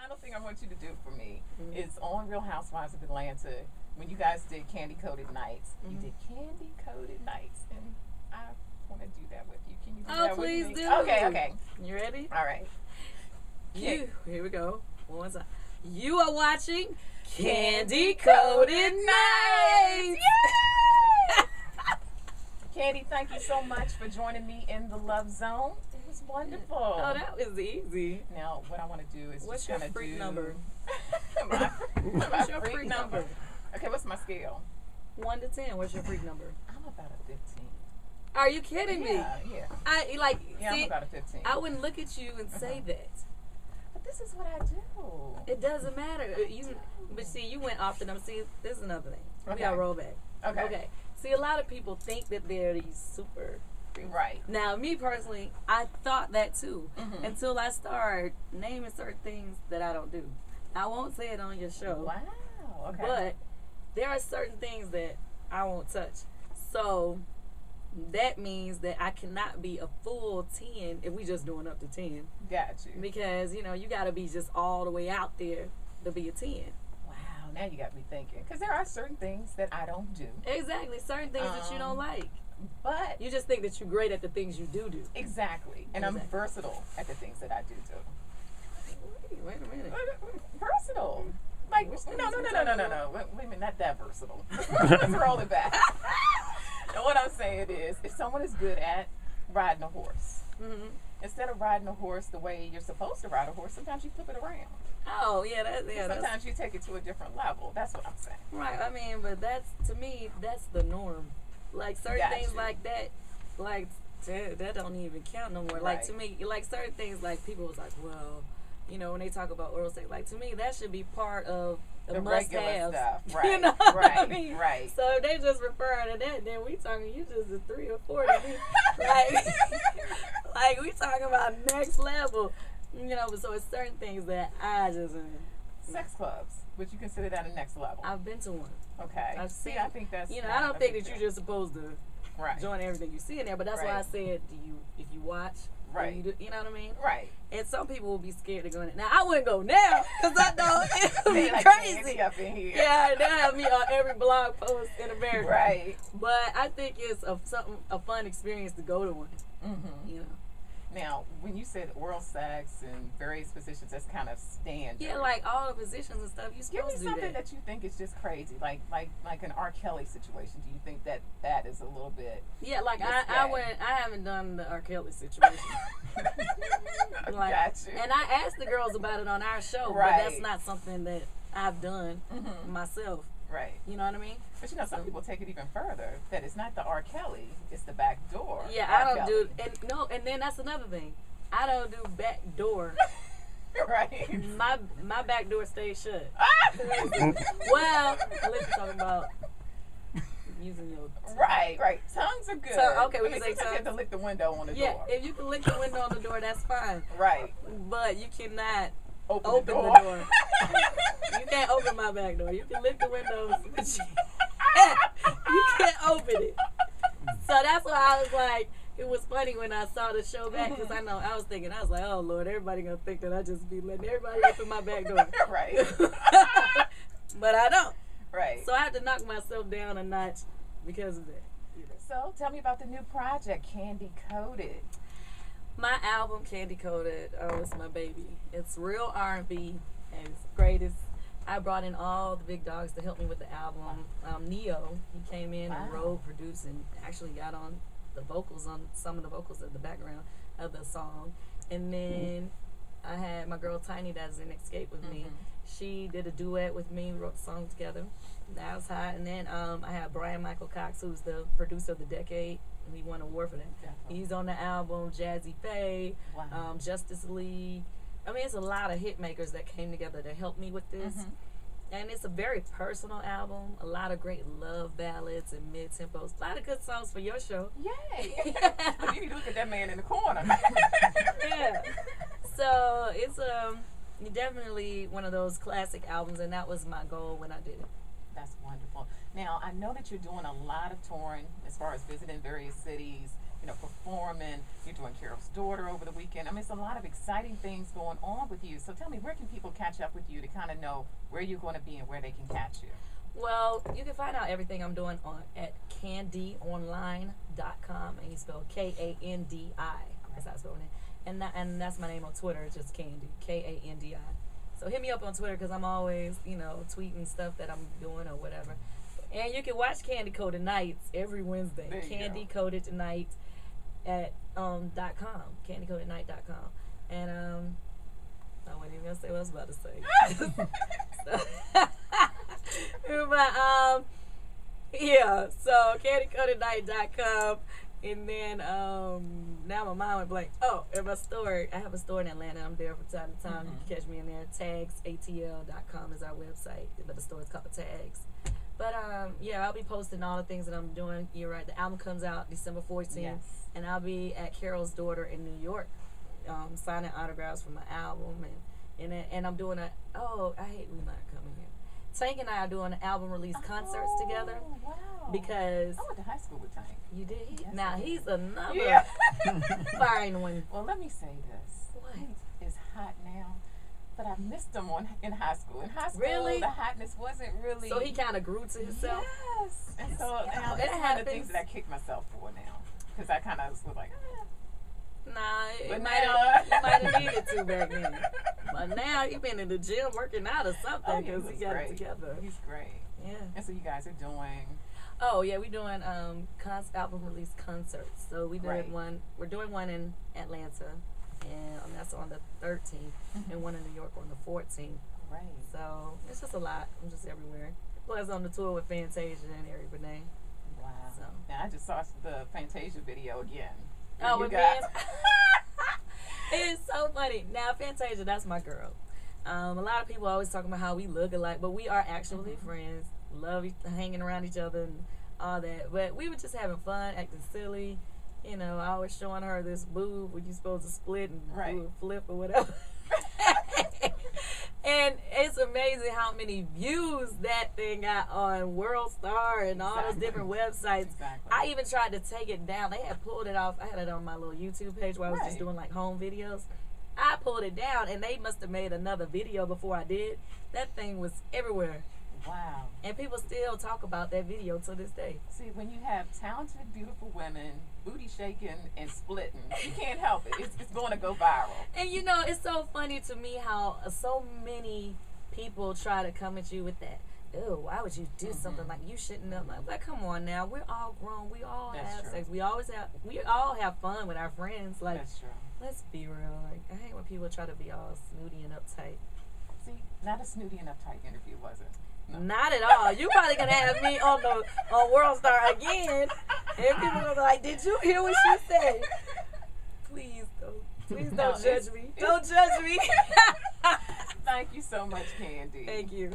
final thing I want you to do for me is on Real Housewives of Atlanta, when you guys did Candy Coated Nights, you did Candy Coated Nights, and I want to do that with you. Can you do that with me? Please do. Okay. You ready? All right. Here we go. One more time. You are watching Candy Coated Nights. Kandi, thank you so much for joining me in the Love Zone. It was wonderful. Oh, that was easy. Now, what I want to do is what's just your freak number? What's your freak number? Okay, what's my scale? 1 to 10. What's your freak number? I'm about a 15. Are you kidding me? Yeah. I like. Yeah, see, I'm about a 15. I wouldn't look at you and say that. But this is what I do. It doesn't matter. But see, you went off the number. See, this is another thing. We gotta roll back. Okay. See, a lot of people think that they're these super. Right. Now, me personally, I thought that too until I started naming certain things that I don't do. I won't say it on your show. Wow. Okay. But there are certain things that I won't touch. So that means that I cannot be a full 10 if we just doing up to 10. Got you. Because, you got to be just all the way out there to be a 10. Wow, now you got me thinking. Because there are certain things that I don't do. Exactly. Certain things that you don't like. But you just think that you're great at the things you do. Exactly. And I'm versatile at the things that I do. Wait a minute. Versatile. Like, no. Wait a minute, not that versatile. Let's roll it back. And what I'm saying is, if someone is good at riding a horse, instead of riding a horse the way you're supposed to ride a horse, sometimes you flip it around. Oh, yeah. Sometimes you take it to a different level. That's what I'm saying. Right. I mean, but to me, that's the norm. Like, certain things like that, like, that don't even count no more. Like, to me, like, certain things, like, people was like, well, when they talk about oral sex, like, to me, that should be part of the regular stuff. Right. You know what I mean? Right. So if they just referring to that, then we talking, you just a 3 or 4 to me. like, we talking about next level. But so it's certain things that I just... Sex clubs. Would you consider that a next level? I've been to one. Okay. I've seen. I think that's. I don't think that you're just supposed to join everything you see in there. But that's why I said, if you watch, right? You know what I mean? Right. And some people will be scared to go in. Now I wouldn't go now because I know it would be like crazy. Up in here. Yeah, they'll have me on every blog post in America. Right. But I think it's a fun experience to go to one. Now, when you said oral sex and various positions, that's kind of standard. Yeah, like all the positions and stuff. You supposed to do that. Give me something that you think is just crazy, like an R. Kelly situation. Do you think that is a little bit? Yeah, like I haven't done the R. Kelly situation. Got you. And I asked the girls about it on our show, but that's not something that I've done myself. Right. You know what I mean? But some people take it even further. That it's not the R. Kelly, it's the back door. Yeah, I don't do and then that's another thing. I don't do back door. Right. My back door stays shut. Well, unless you're talking about using your tongue. Right. Tongues are good. So, okay, we can say tongues. You have to lick the window on the door. Yeah, if you can lick the window on the door, that's fine. Right. But you cannot open the door. You can't open my back door. You can lick the windows, but you can't open it. So that's why I was like, it was funny when I saw the show back because I was like, oh Lord, everybody gonna think that I just be letting everybody open my back door. Right. But I don't. Right. So I had to knock myself down a notch because of that. So tell me about the new project, Candy Coated. My album, Candy Coated, it's my baby. It's real R&B, and it's greatest. I brought in all the big dogs to help me with the album. Neo, he came in and wrote, produced, and actually got on the vocals, on some of the vocals at the background of the song. And then I had my girl Tiny that's in Escape with me. She did a duet with me, wrote the song together. That was hot. And then I had Brian Michael Cox, who's the producer of the decade. And he won an award for that. Definitely. He's on the album. Jazzy Faye, Justice League. I mean, it's a lot of hit makers that came together to help me with this. And it's a very personal album. A lot of great love ballads and mid-tempos. A lot of good songs for your show. Yay! You need to look at that man in the corner. Yeah. So it's definitely one of those classic albums, and that was my goal when I did it. That's wonderful. Now, I know that you're doing a lot of touring as far as visiting various cities. performing. You're doing Carol's Daughter over the weekend. I mean, it's a lot of exciting things going on with you. So tell me, where can people catch up with you to kind of know where you're going to be and where they can catch you? Well, you can find out everything I'm doing at KandiOnline.com, and you spell Kandi. That's how I spell it. And that's my name on Twitter, just Kandi, Kandi. So hit me up on Twitter because I'm always, tweeting stuff that I'm doing or whatever. And you can watch Kandi Coded Nights every Wednesday. Kandi Coded Night at .com, KandiCodedNight.com. And I wasn't even gonna say what I was about to say. But so KandiCodedNight.com. And then now my mind went blank. Oh, and my store. I have a store in Atlanta. I'm there from time to time. You can catch me in there. TagsATL.com is our website, but the store is called Tags. But I'll be posting all the things that I'm doing. You're right. The album comes out December 14th, and I'll be at Carol's Daughter in New York, signing autographs for my album, and I'm doing I hate we not coming here. Tank and I are doing album release concerts together. Wow. Because I went to high school with Tank. You did? Yes, now he's another fine one. Well, let me say this. What? He is hot now, but I missed him in high school. In high school, really? The hotness wasn't really. So he kind of grew to himself. Yes. And so now that's one of the things that I kick myself for now, because I kind of was like, Nah, but you might have needed to back then. But now you've been in the gym working out or something because he got it together. He's great. Yeah. And so you guys are doing. Oh yeah, we're doing album release concerts. So we did one. We're doing one in Atlanta, and that's on the 13th, and one in New York on the 14th. Right. So it's just a lot. I'm just everywhere. Plus on the tour with Fantasia and Eric Benet. Wow. So now I just saw the Fantasia video again. Oh, with Ben. It's so funny. Now Fantasia, that's my girl. A lot of people always talking about how we look alike, but we are actually friends. Love hanging around each other and all that. But we were just having fun, acting silly. I was showing her this boob when you're supposed to split and do a flip or whatever. And it's amazing how many views that thing got on World Star and all those different websites. Exactly. I even tried to take it down. They had pulled it off. I had it on my little YouTube page where I was just doing like home videos. I pulled it down, and they must have made another video before I did. That thing was everywhere. Wow. And people still talk about that video to this day. See, when you have talented, beautiful women, booty shaking and splitting, you can't help it. It's going to go viral. And it's so funny to me how so many people try to come at you with that. Ew, why would you do something like you shouldn't have? Like, come on now, we're all grown. We all have sex. We all have fun with our friends. Like, that's true. Let's be real. Like, I hate when people try to be all snooty and uptight. See, not a snooty and uptight interview, was it? No. Not at all. You probably gonna have me on World Star again, and people gonna be like, "Did you hear what she said?" Please don't judge me. Don't judge me. Thank you so much, Kandi. Thank you.